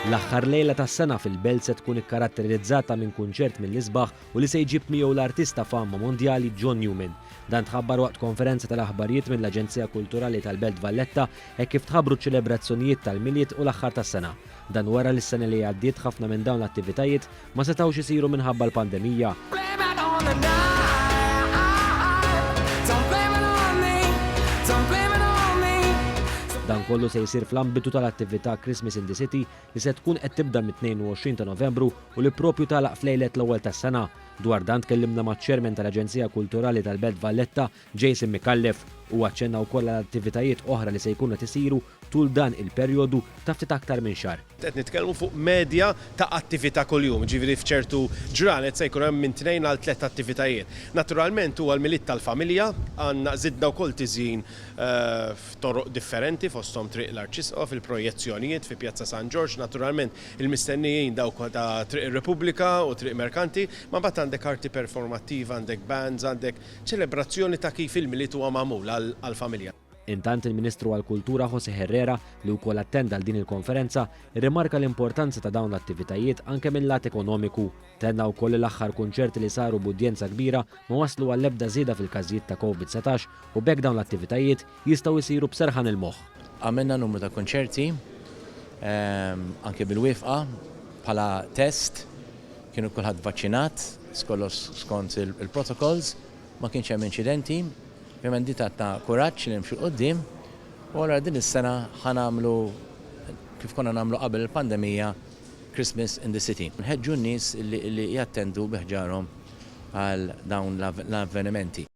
L-aħħar lejla tas-sena fil-Belt se tkun ikkaratterizzata minn kunċert mill-isbaħ u li se jġib miegħu l-artista fama mondjali John Newman. Dan tħabbar waqt konferenza tal-aħbarijiet mill-Aġenzija Kulturali tal-Belt Valletta hekk kif tħabbru ċ-ċelebrazzjonijiet tal-miliet u l-aħħar tas-sena. Dan wara li s-sena li għaddiet ħafna minn dawn l-attivitajiet ma setgħux isiru minħabba l-pandemija. Dan kollu se jsir fl-ambitu tal-attività Christmas in the City li se tkun qed tibda mit-22 ta' Novembru u li propju tagħlaq f'lejlet l-ewwel tas-sena. Dwar dan tkellimna maċ-Chairman tal-Aġenzija Kulturali tal-Belt Valletta, Jason Mikallef, u aċċenna wkoll l-attivitajiet oħra li se jkunu qed isiru tul dan il-perjodu ta' ftit aktar minn xahar. Qed nitkellmu fuq medja ta' attività kuljum, ġifieri f'ċertu ġranet se jkun hemm minn 2 għal 3 attivitajiet. Naturalment huwa l-miliet tal-familja għandna żidna wkoll tiżin f'toroq differenti fosthom triq l-Arċisqof, il-projezzjonijiet fi Pjazza San George, naturalment il-mistennijin dawk ta' Triq ir-Repubblika u Triq Merkanti, ma mbagħad għandek arti performattiva, għandek bands, għandek ċelebrazzjoni ta' kif il-miliet huwa magħmul għall-familja. Intant il-Ministru għall-Kultura José Herrera li wkoll attenda għal din il-konferenza irrimarka l-importanza ta' dawn l-attivitajiet anke mill-lat ekonomiku. Tenna wkoll l-aħħar kunċerti li saru b'udjenza kbira ma waslu għall-ebda żieda fil-każijiet ta' COVID-19 u bekk dawn l-attivitajiet jistgħu jsiru b'serħan il-moħħ. Għamilna numru ta' konċerti anke bil-wifqa bħala test, kienu kulħadd vaċċinat skont il-protocolls, ma kienx hemm inċidenti. Ovvjament di tatna kuraġġ li nimxu qudiem u wara din is-sena ħanamlu kif konna nagħmlu qabel il-pandemija Christmas in the City. Nħeġġu n-nies li jattendu biħġarhom għal dawn l-avvenimenti.